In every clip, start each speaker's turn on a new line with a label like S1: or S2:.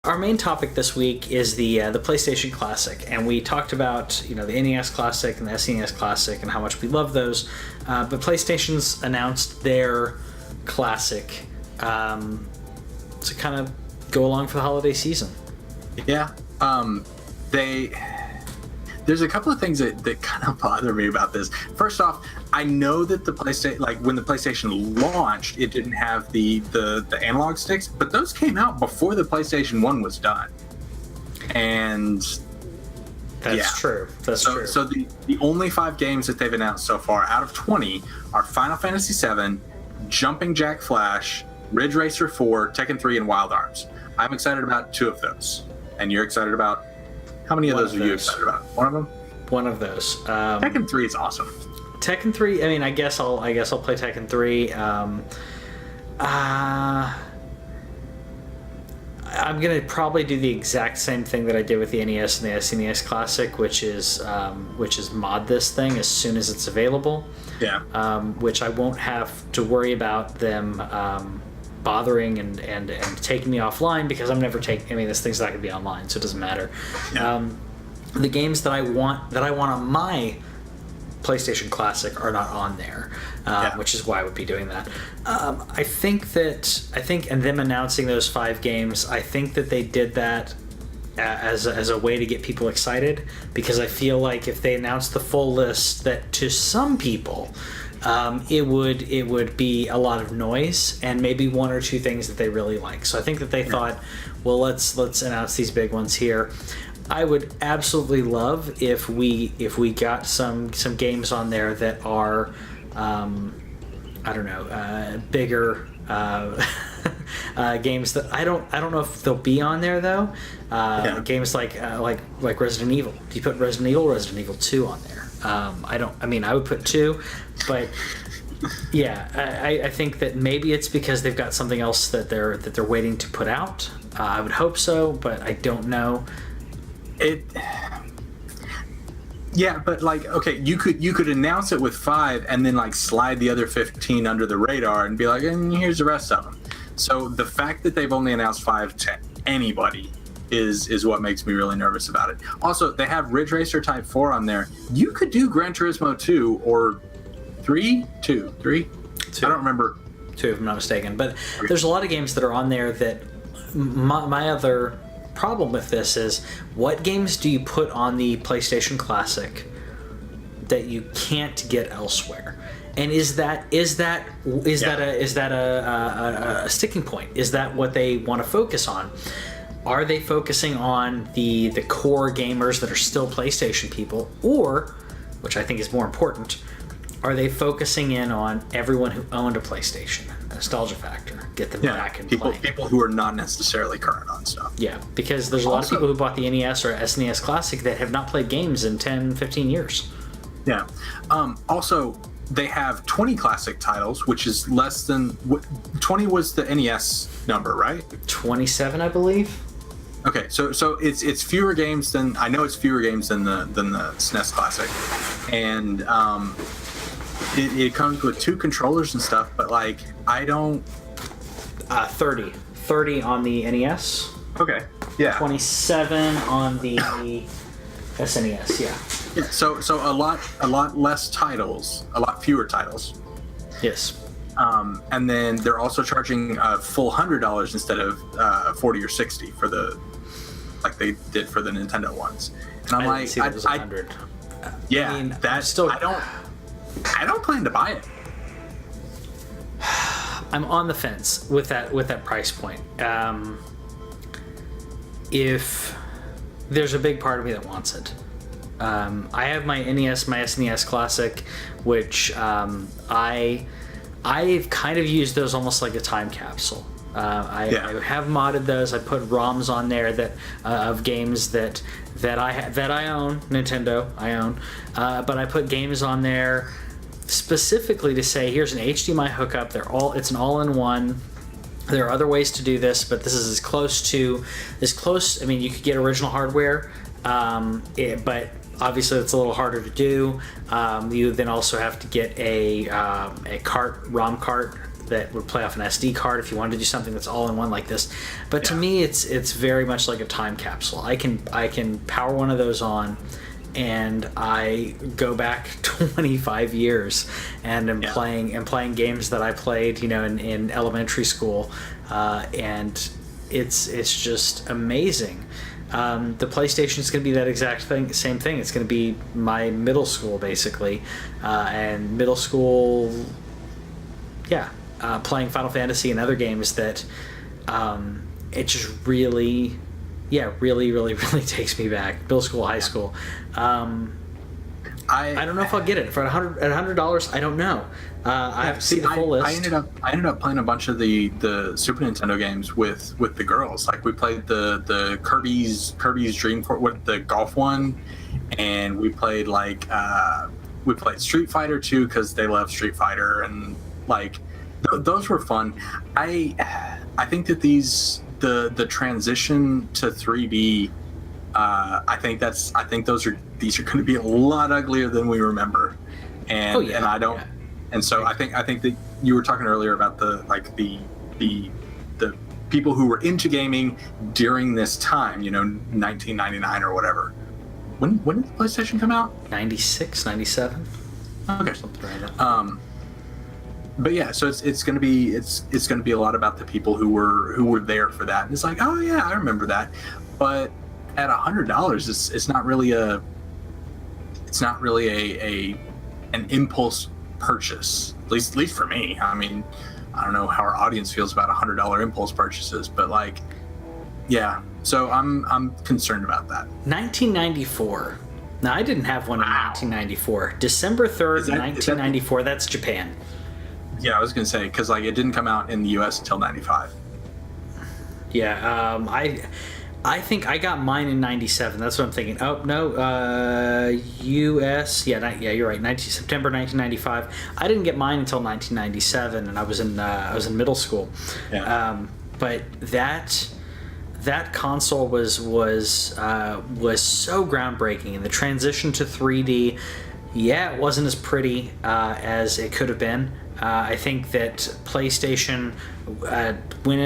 S1: our main topic this week is the PlayStation Classic, and we talked about the NES Classic and the SNES Classic and how much we love those. But PlayStation's announced their Classic to kind of go along for the holiday season.
S2: Yeah, there's a couple of things that kind of bother me about this. First off, I know that the PlayStation, like when the PlayStation launched, it didn't have the analog sticks, but those came out before the PlayStation 1 was done. And
S1: that's true. That's true.
S2: So the only 5 games that they've announced so far out of 20 are Final Fantasy VII, Jumping Jack Flash, Ridge Racer 4, Tekken 3, and Wild Arms. I'm excited about 2 of those. And you're excited about... How many of those are you excited about? One of them?
S1: One of those.
S2: Tekken 3 is awesome.
S1: Tekken 3, I mean, I guess I'll play Tekken 3. I'm going to probably do the exact same thing that I did with the NES and the SNES Classic, which is mod this thing as soon as it's available.
S2: Yeah.
S1: Which I won't have to worry about them bothering and taking me offline, because I'm never taking... I mean, this thing's not going to be online, so it doesn't matter.
S2: Yeah.
S1: The games that I want on my PlayStation Classic are not on there, which is why I would be doing that. I think, and them announcing those 5 games, I think that they did that as a way to get people excited, because I feel like if they announced the full list, that to some people it would be a lot of noise and maybe 1 or 2 things that they really like. So I think that they thought, well, let's announce these big ones here. I would absolutely love if we got some games on there that are bigger games that I don't know if they'll be on there though. Games like Resident Evil. Do you put Resident Evil 2 on there? I would put 2, but yeah, I think that maybe it's because they've got something else that they're waiting to put out. I would hope so, but I don't know.
S2: Yeah, but like, okay, you could announce it with 5 and then like slide the other 15 under the radar and be like, and here's the rest of them. So the fact that they've only announced 5 to anybody is what makes me really nervous about it. Also, they have Ridge Racer Type 4 on there. You could do Gran Turismo 2 or 3? 2. I don't remember.
S1: 2 if I'm not mistaken. But there's a lot of games that are on there that my other problem with this is, what games do you put on the PlayStation Classic that you can't get elsewhere? And is that a sticking point? Is that what they want to focus on? Are they focusing on the core gamers that are still PlayStation people, or, which I think is more important, are they focusing in on everyone who owned a PlayStation? Nostalgia factor, get them back and playing.
S2: People who are not necessarily current on stuff.
S1: Yeah, because there's a lot of people who bought the NES or SNES Classic that have not played games in 10, 15 years.
S2: Yeah. Also, they have 20 classic titles, which is less than... 20 was the NES number, right?
S1: 27, I believe.
S2: Okay, so it's fewer games than... I know it's fewer games than the SNES Classic. And it comes with 2 controllers and stuff, but like, I don't...
S1: 30 on the NES.
S2: Okay, yeah.
S1: 27 on the SNES, yeah.
S2: Yeah, so a lot less titles, a lot fewer titles.
S1: Yes.
S2: And then they're also charging a full $100 instead of 40 or 60 for like they did for the Nintendo ones. And I'm like,
S1: see that was 100.
S2: Yeah, I mean, that's still... I don't plan to buy it.
S1: I'm on the fence with that price point. If there's a big part of me that wants it. I have my NES, my SNES Classic, which I've kind of used those almost like a time capsule. I have modded those. I put ROMs on there that of games that I own. Nintendo I own, but I put games on there specifically to say, here's an HDMI hookup. It's an all-in-one. There are other ways to do this, but this is as close. I mean, you could get original hardware, but obviously it's a little harder to do. You then also have to get a ROM cart that would play off an SD card if you wanted to do something that's all in one like this. But to
S2: Yeah.
S1: me, it's very much like a time capsule. I can power one of those on, and I go back 25 years and am playing games that I played, in elementary school, and it's just amazing. The PlayStation is going to be that exact same thing. It's going to be my middle school, basically, and middle school, playing Final Fantasy and other games that it just really, really, really, really takes me back. Middle school, high school. I don't know if I'll get it for $100. I don't know. I have to see the full list.
S2: I ended up playing a bunch of the Super Nintendo games with the girls. Like we played the Kirby's Dream with the golf one, and we played Street Fighter 2 because they love Street Fighter, and those were fun. I think that the transition to 3D. I think these are going to be a lot uglier than we remember, and I don't. Yeah. And so I think that you were talking earlier about the people who were into gaming during this time, 1999 or whatever. When did the PlayStation come out?
S1: 96, 97.
S2: Okay,
S1: something like that.
S2: But yeah, so it's going to be a lot about the people who were there for that. And it's like, oh yeah, I remember that, but at $100, it's not really an impulse purchase. At least for me. I mean, I don't know how our audience feels about $100 impulse purchases, but so I'm concerned about that.
S1: 1994. Now I didn't have one in 1994. December 3rd, 1994. That's Japan.
S2: Yeah, I was gonna say because it didn't come out in the U.S. until 95.
S1: Yeah, I think I got mine in 97. That's what I'm thinking. Oh, no, U.S. Yeah, you're right. September 1995. I didn't get mine until 1997, and I was in middle school.
S2: Yeah.
S1: But that console was so groundbreaking, and the transition to 3D, it wasn't as pretty as it could have been. I think that PlayStation when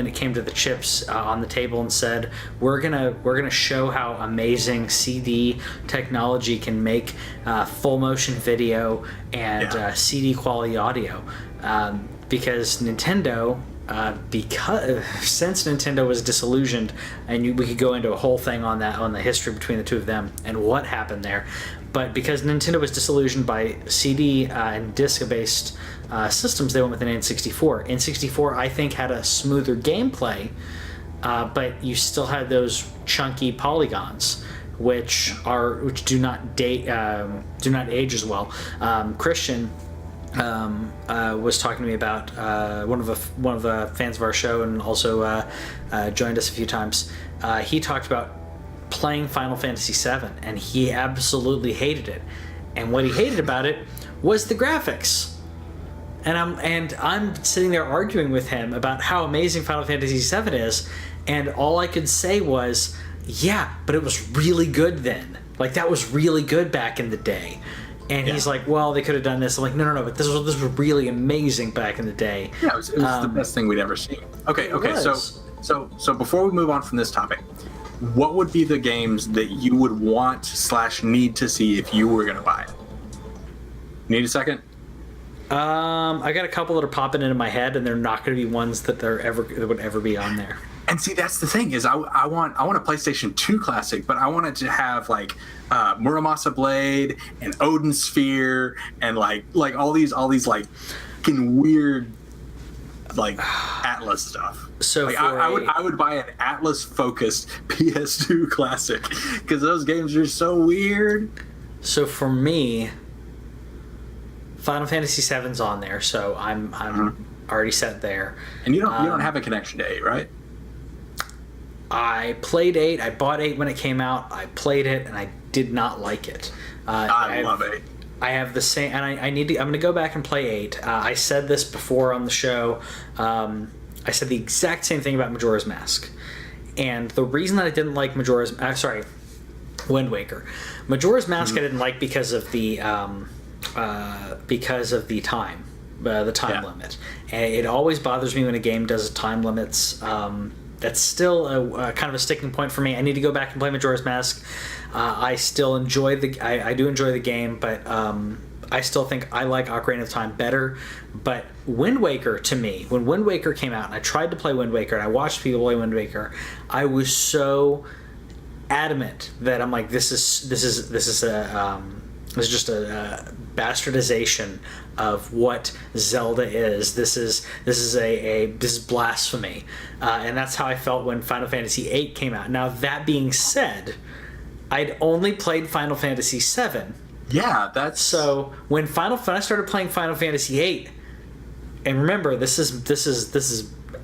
S1: it came to the chips on the table and said we're gonna show how amazing CD technology can make full motion video and CD quality audio, because Nintendo. Since Nintendo was disillusioned, and we could go into a whole thing on the history between the two of them and what happened there, but because Nintendo was disillusioned by CD and disc-based systems, they went with an N64. N64, I think, had a smoother gameplay, but you still had those chunky polygons, which do not age as well. Christian was talking to me about one of the fans of our show, and also joined us a few times. He talked about playing Final Fantasy VII, and he absolutely hated it. And what he hated about it was the graphics. And I'm sitting there arguing with him about how amazing Final Fantasy VII is, and all I could say was, yeah, but it was really good then. That was really good back in the day. And he's like, well, they could have done this. I'm like, no, but this was really amazing back in the day.
S2: Yeah, it was the best thing we'd ever seen. Okay, so before we move on from this topic, what would be the games that you would want/need to see if you were going to buy it? Need a second?
S1: I got a couple that are popping into my head, and they're not going to be ones that would ever be on there.
S2: And see, that's the thing is, I want a PlayStation 2 classic, but I want it to have Muramasa Blade and Odin Sphere and all these fucking weird Atlas stuff.
S1: So
S2: I would buy an Atlas focused PS2 classic because those games are so weird.
S1: So for me, Final Fantasy VII's on there, so I'm already set there.
S2: And you don't have a connection to 8, right?
S1: I played 8. I bought 8 when it came out. I played it, and I did not like it.
S2: I love 8.
S1: I have the same, and I'm going to go back and play 8. I said this before on the show. I said the exact same thing about Majora's Mask. And the reason that I didn't like Wind Waker. Majora's Mask I didn't like because of the time. the time limit. And it always bothers me when a game does time limits. That's still a kind of a sticking point for me. I need to go back and play Majora's Mask. I still enjoy I do enjoy the game, but I still think I like Ocarina of Time better. But Wind Waker, to me, when Wind Waker came out, and I tried to play Wind Waker, and I watched people play Wind Waker, I was so adamant that I'm like, this is just a bastardization of what Zelda is. This is blasphemy, and that's how I felt when Final Fantasy VIII came out. Now, that being said, I'd only played Final Fantasy VII.
S2: Yeah, that's
S1: so when I started playing Final Fantasy VIII, and remember, this is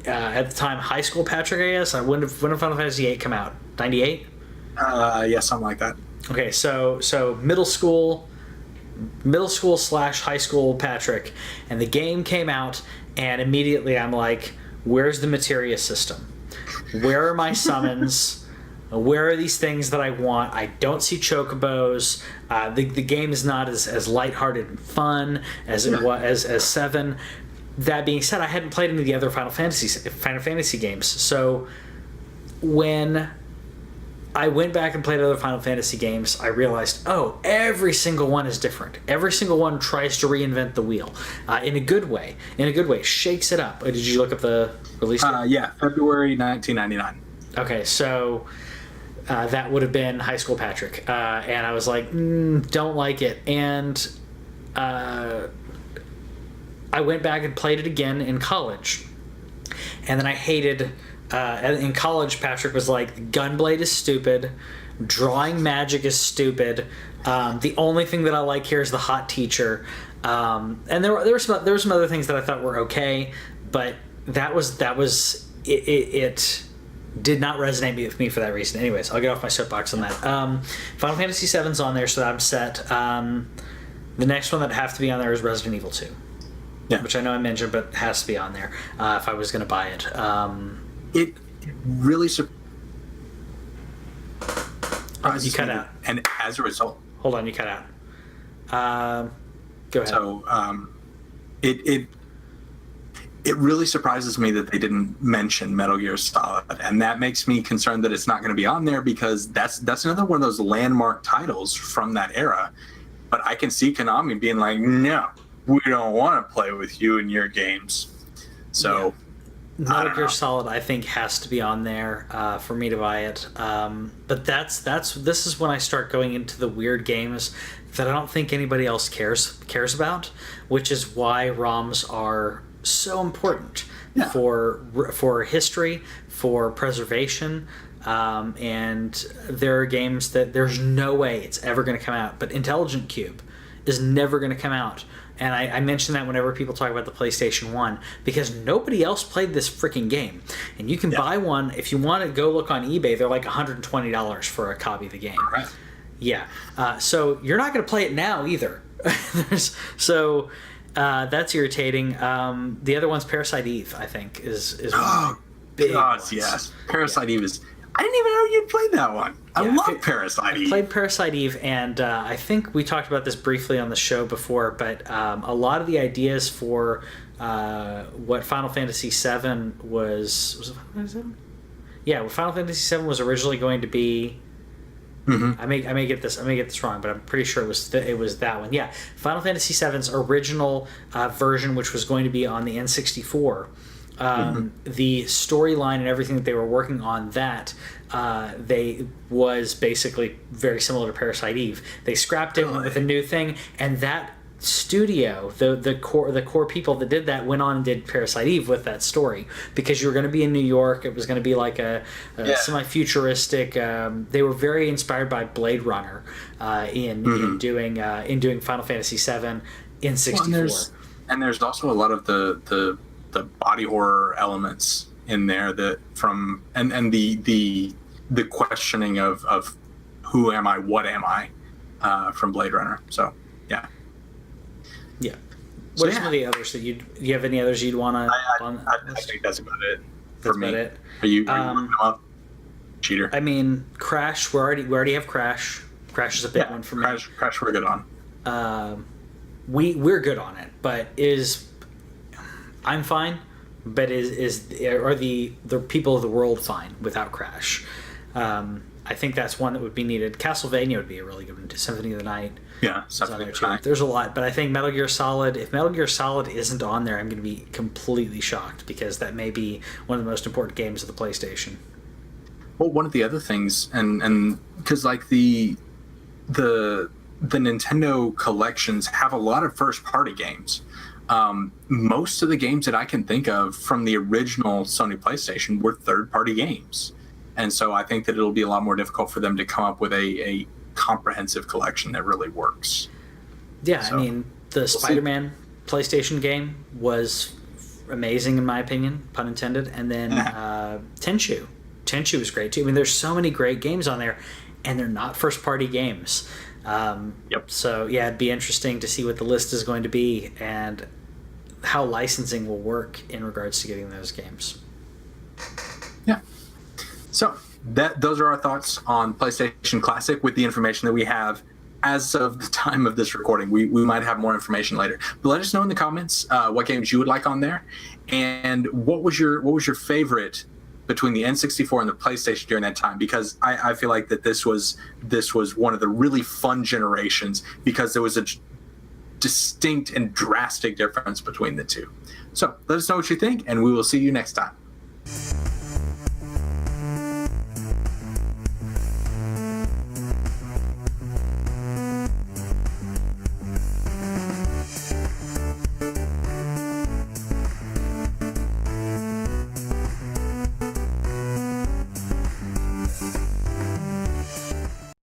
S1: at the time high school Patrick, I guess. When did Final Fantasy VIII come out? 98.
S2: Yeah, something like that.
S1: Okay, so middle school / high school Patrick, and the game came out, and immediately I'm like, where's the materia system? Where are my summons? Where are these things that I want? I don't see chocobos. The game is not as lighthearted and fun as it was as 7. That being said, I hadn't played any of the other Final Fantasy games, so when I went back and played other Final Fantasy games, I realized, every single one is different. Every single one tries to reinvent the wheel in a good way. Shakes it up. Did you look up the release date?
S2: Yeah, February 1999.
S1: Okay, so that would have been high school Patrick. And I was like, don't like it. And I went back and played it again in college. And then I hated... in college, Patrick was like, Gunblade is stupid, drawing magic is stupid, the only thing that I like here is the hot teacher, and there were some other things that I thought were okay, but that was it did not resonate with me for that reason. Anyways, I'll get off my soapbox on that. Final Fantasy VII's on there, so I'm set. The next one that have to be on there is Resident Evil 2, which I know I mentioned, but has to be on there if I was going to buy it.
S2: It really surprised
S1: you cut out,
S2: and as a result,
S1: hold on, you cut out. Go ahead.
S2: So, it really surprises me that they didn't mention Metal Gear Solid, and that makes me concerned that it's not going to be on there, because that's another one of those landmark titles from that era. But I can see Konami being like, no, we don't want to play with you in your games. So. Yeah.
S1: Metal Gear Solid, I think, has to be on there for me to buy it. But this is when I start going into the weird games that I don't think anybody else cares about, which is why ROMs are so important for history, for preservation, and there are games that there's no way it's ever going to come out. But Intelligent Cube is never going to come out. And I mention that whenever people talk about the PlayStation 1, because nobody else played this freaking game. And you can buy one. If you want to go look on eBay, they're like $120 for a copy of the game.
S2: Right.
S1: Yeah. So you're not going to play it now either. So that's irritating. The other one's Parasite Eve, I think, is one big ones.
S2: Yes. Parasite Eve is... I didn't even know you'd played that one. I love Parasite Eve.
S1: I played Parasite Eve, and I think we talked about this briefly on the show before, but a lot of the ideas for what Final Fantasy VII was it Final Fantasy VII? Yeah, what Final Fantasy VII was originally going to be. I may get this wrong, but I'm pretty sure it was that one. Yeah, Final Fantasy VII's original version, which was going to be on the N64. The storyline and everything that they were working on they was basically very similar to Parasite Eve. They scrapped it with a new thing, and that studio, the core people that did that, went on and did Parasite Eve with that story, because you were going to be in New York. It was going to be like a semi-futuristic. They were very inspired by Blade Runner in doing Final Fantasy VII in 64. Well,
S2: and there's also a lot of the body horror elements in there and the questioning of who am I, what am I, from Blade Runner. So yeah.
S1: What are some of the others that do you have any others you'd want to?
S2: I think that's about it for me.
S1: About it.
S2: Are you looking them up? Cheater.
S1: I mean, Crash. We already have Crash. Crash is a big one for me.
S2: Crash we're good on.
S1: We're good on it, but is I'm fine, but are the people of the world fine without Crash? I think that's one that would be needed. Castlevania would be a really good one. Symphony of the Night.
S2: Yeah, Symphony of the Night.
S1: There's a lot, but I think Metal Gear Solid. If Metal Gear Solid isn't on there, I'm going to be completely shocked, because that may be one of the most important games of the PlayStation.
S2: Well, one of the other things, and because like the Nintendo collections have a lot of first party games. Most of the games that I can think of from the original Sony PlayStation were third party games. And so I think that it'll be a lot more difficult for them to come up with a comprehensive collection that really works.
S1: Yeah, so, I mean, the Spider-Man PlayStation game was amazing in my opinion, pun intended. And then Tenchu. Tenchu was great too. I mean, there's so many great games on there, and they're not first-party games. So, yeah, it'd be interesting to see what the list is going to be and how licensing will work in regards to getting those games.
S2: Yeah. So those are our thoughts on PlayStation Classic with the information that we have as of the time of this recording. We might have more information later, but let us know in the comments what games you would like on there, and what was your favorite between the N64 and the PlayStation during that time, because I feel like that this was one of the really fun generations, because there was a distinct and drastic difference between the two. So let us know what you think, and we will see you next time.